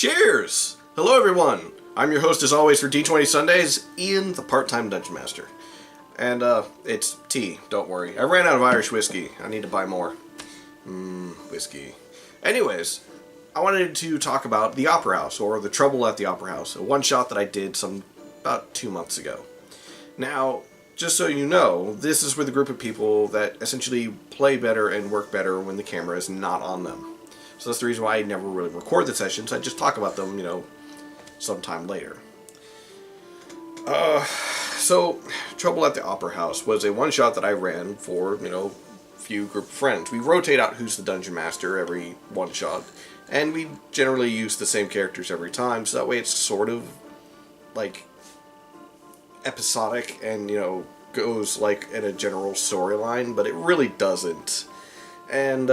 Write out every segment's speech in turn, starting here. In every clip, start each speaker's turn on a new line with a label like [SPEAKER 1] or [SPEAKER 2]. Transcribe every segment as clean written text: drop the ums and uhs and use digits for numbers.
[SPEAKER 1] Cheers! Hello everyone! I'm your host as always for D20 Sundays, Ian, the part-time Dungeon Master. And, it's tea, don't worry. I ran out of Irish whiskey. I need to buy more. Whiskey. Anyways, I wanted to talk about The Opera House, or The Trouble at the Opera House, a one-shot that I did about 2 months ago. Now, just so you know, this is with a group of people that essentially play better and work better when the camera is not on them. So that's the reason why I never really record the sessions. I just talk about them, sometime later. So Trouble at the Opera House was a one-shot that I ran for, few group of friends. We rotate out who's the Dungeon Master every one-shot, and we generally use the same characters every time, so that way it's sort of, like, episodic and, goes, like, in a general storyline, but it really doesn't. And,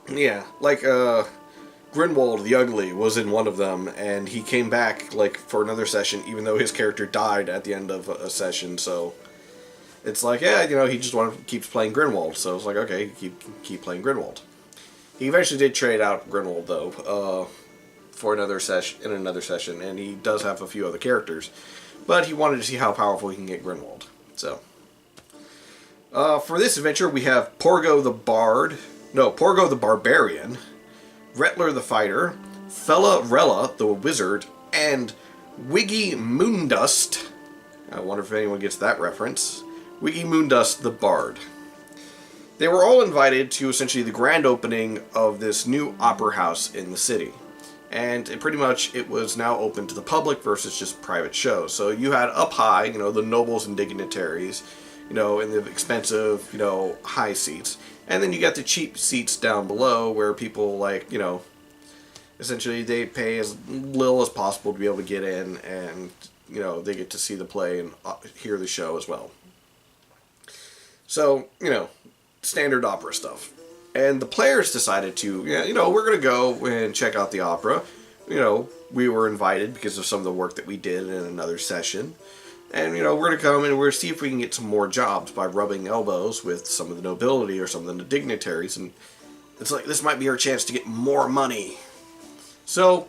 [SPEAKER 1] yeah, like, Grinwald the Ugly was in one of them, and he came back, like, for another session, even though his character died at the end of a session, so it's like, yeah, he just keeps playing Grinwald, so it's like, okay, keep playing Grinwald. He eventually did trade out Grinwald, though, for another session, and he does have a few other characters, but he wanted to see how powerful he can get Grinwald, so. For this adventure, we have Porgo the Barbarian, Retler the Fighter, Fella Rella the Wizard, and Wiggy Moondust. I wonder if anyone gets that reference. Wiggy Moondust the Bard. They were all invited to essentially the grand opening of this new opera house in the city. And it was now open to the public versus just private shows. So you had up high, the nobles and dignitaries, in the expensive, high seats. And then you got the cheap seats down below where people, like, essentially they pay as little as possible to be able to get in, and, they get to see the play and hear the show as well. So, standard opera stuff. And the players decided to, we're going to go and check out the opera. We were invited because of some of the work that we did in another session. And, we're going to come and we're going to see if we can get some more jobs by rubbing elbows with some of the nobility or some of the dignitaries. And it's like, this might be our chance to get more money. So,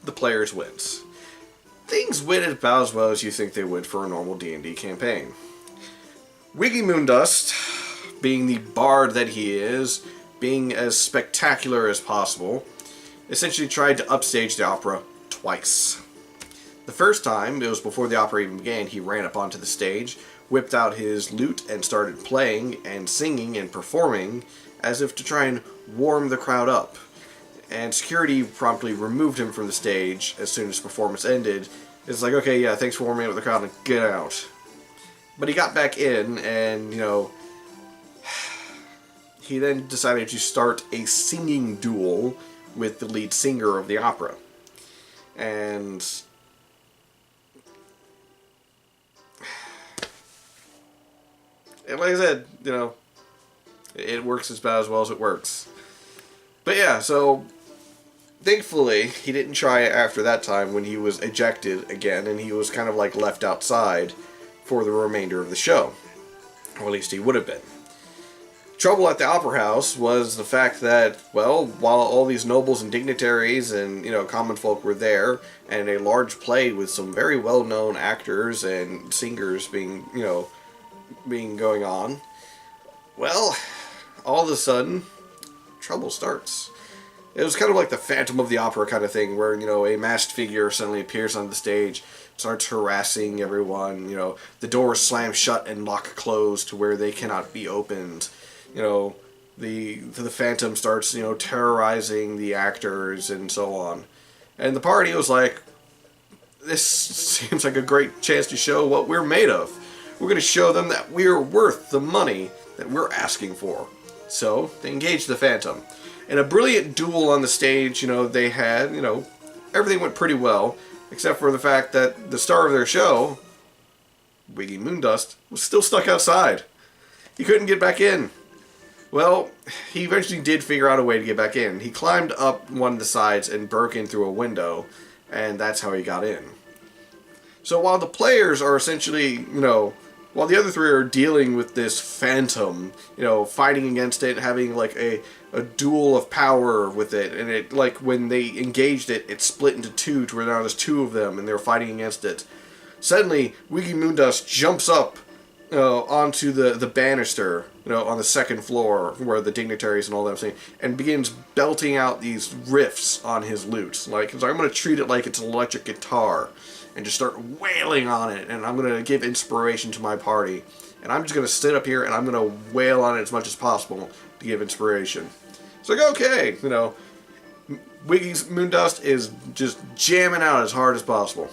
[SPEAKER 1] the players wins. Things went about as well as you think they would for a normal D&D campaign. Wiggy Moondust, being the bard that he is, being as spectacular as possible, essentially tried to upstage the opera twice. The first time, it was before the opera even began, he ran up onto the stage, whipped out his lute, and started playing and singing and performing as if to try and warm the crowd up. And security promptly removed him from the stage as soon as the performance ended. It's like, okay, yeah, thanks for warming up the crowd and get out. But he got back in and, he then decided to start a singing duel with the lead singer of the opera. And like I said, it works about as well as it works. But yeah, so thankfully he didn't try it after that time when he was ejected again, and he was kind of like left outside for the remainder of the show. Or at least he would have been. Trouble at the Opera House was the fact that, well, while all these nobles and dignitaries and, common folk were there, and a large play with some very well-known actors and singers being going on, well, all of a sudden, trouble starts. It was kind of like the Phantom of the Opera kind of thing, where, a masked figure suddenly appears on the stage, starts harassing everyone, the doors slam shut and lock closed to where they cannot be opened. The Phantom starts, terrorizing the actors and so on. And the party was like, this seems like a great chance to show what we're made of. We're going to show them that we're worth the money that we're asking for. So, they engaged the Phantom. In a brilliant duel on the stage, they had, everything went pretty well, except for the fact that the star of their show, Wiggy Moondust, was still stuck outside. He couldn't get back in. Well, he eventually did figure out a way to get back in. He climbed up one of the sides and broke in through a window, and that's how he got in. So while the players are essentially, while the other three are dealing with this phantom, you know, fighting against it, having like a duel of power with it, and it, like, when they engaged it, it split into two to where now there's two of them and they're fighting against it. Suddenly, Wiggy Moondust jumps up onto the banister, you know, on the second floor where the dignitaries and all that thing, and begins belting out these riffs on his lute. Like, so I'm going to treat it like it's an electric guitar and just start wailing on it, and I'm going to give inspiration to my party. And I'm just going to sit up here and I'm going to wail on it as much as possible to give inspiration. It's like, okay, you know, Wiggy Moondust is just jamming out as hard as possible.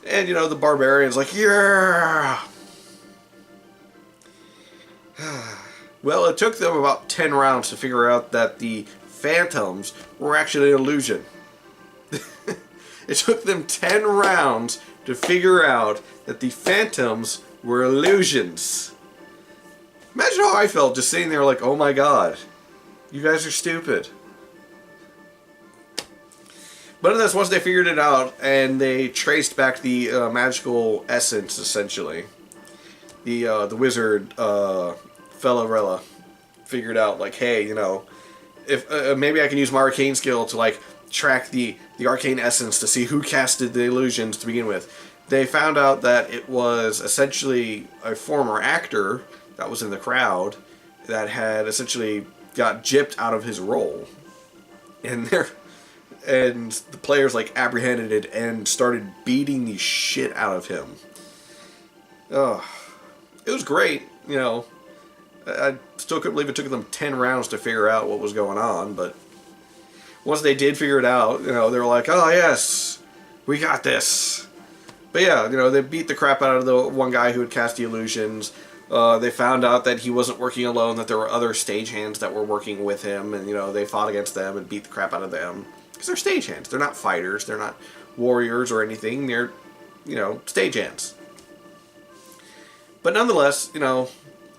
[SPEAKER 1] And, you know, the barbarian's like, yeah! Well, it took them about 10 rounds to figure out that the phantoms were actually an illusion. It took them 10 rounds to figure out that the phantoms were illusions. Imagine how I felt just sitting there like, oh my god, you guys are stupid. But in this, once they figured it out and they traced back the magical essence, essentially, the wizard Fellarella figured out, like, hey, you know, if maybe I can use my arcane skill to, like, track the arcane essence to see who casted the illusions to begin with. They found out that it was essentially a former actor that was in the crowd that had essentially got gypped out of his role. And the players, like, apprehended it and started beating the shit out of him. It was great, you know. I still couldn't believe it took them 10 rounds to figure out what was going on, but once they did figure it out, you know, they were like, oh yes, we got this. But yeah, you know, they beat the crap out of the one guy who had cast the illusions. They found out that he wasn't working alone, that there were other stagehands that were working with him, and, you know, they fought against them and beat the crap out of them. Because they're stagehands. They're not fighters. They're not warriors or anything. They're, you know, stagehands. But nonetheless, you know,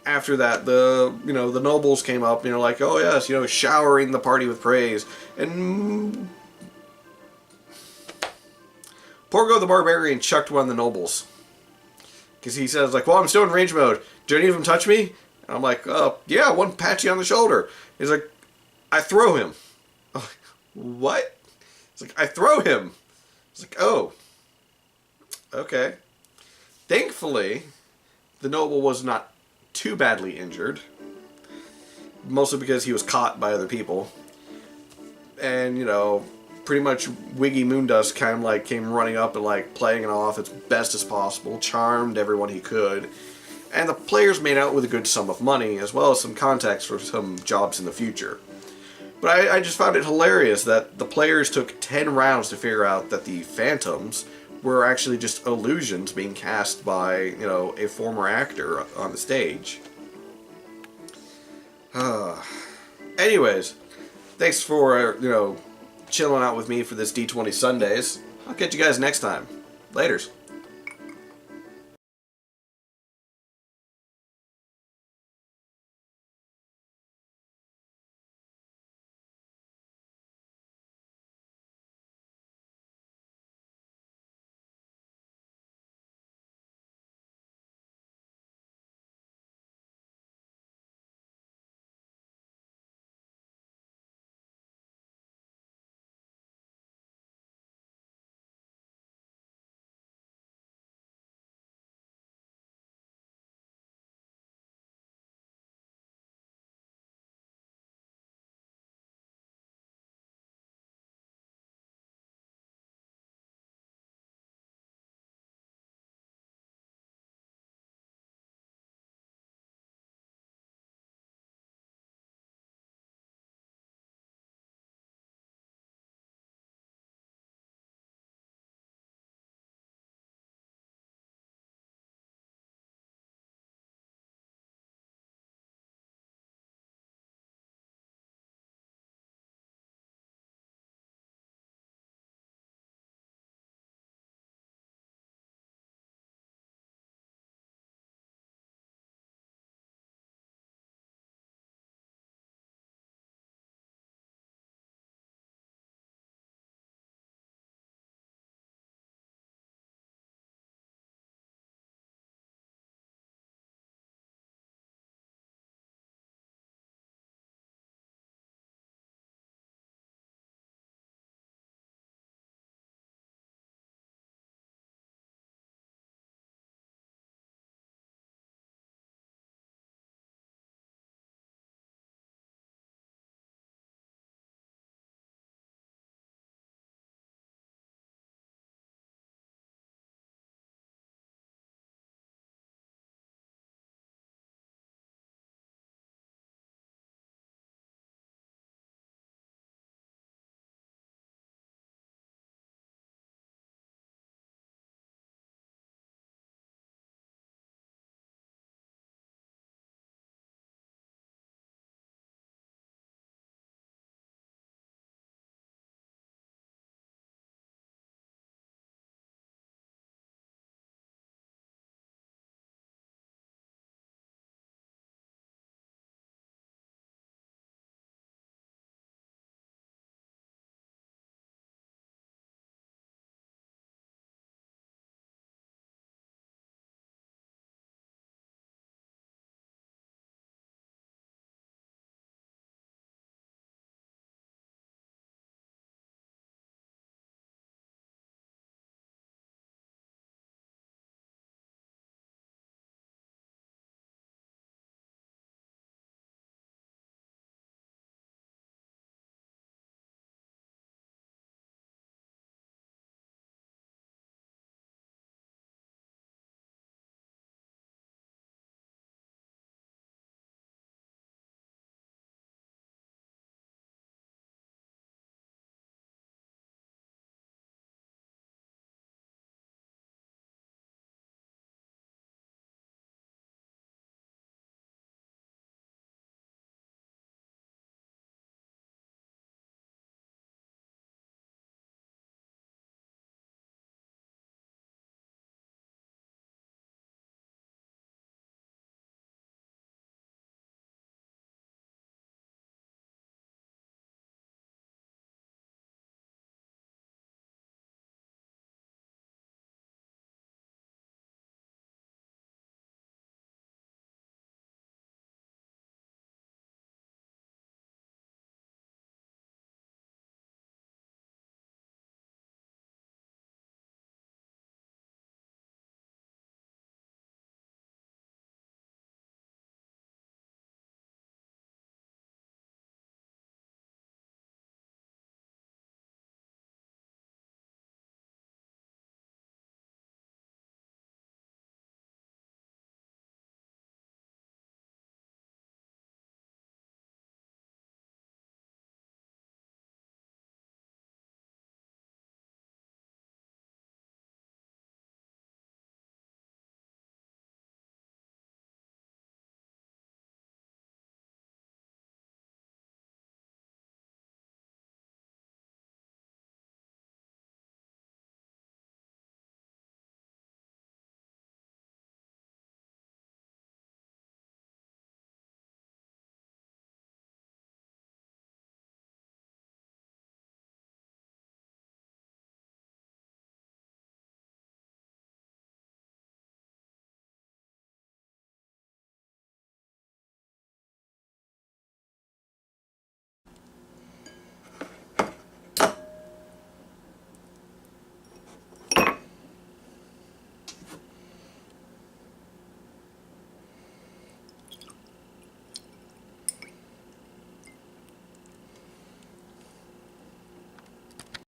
[SPEAKER 1] after that, the nobles came up, you know, like, oh yes, you know, showering the party with praise. And Porgo the Barbarian chucked one of the nobles. Because he says, like, well, I'm still in range mode. Do any of them touch me? And I'm like, yeah, one pats you on the shoulder. He's like, I throw him. I'm like, what? He's like, I throw him. It's like, oh, okay. Thankfully, the noble was not too badly injured. Mostly because he was caught by other people. And, you know, pretty much Wiggy Moondust kind of, like, came running up and, like, playing it off as best as possible. Charmed everyone he could. And the players made out with a good sum of money, as well as some contacts for some jobs in the future. But I just found it hilarious that the players took 10 rounds to figure out that the phantoms were actually just illusions being cast by, you know, a former actor on the stage. Anyways, thanks for, you know, chilling out with me for this D20 Sundays. I'll catch you guys next time. Laters.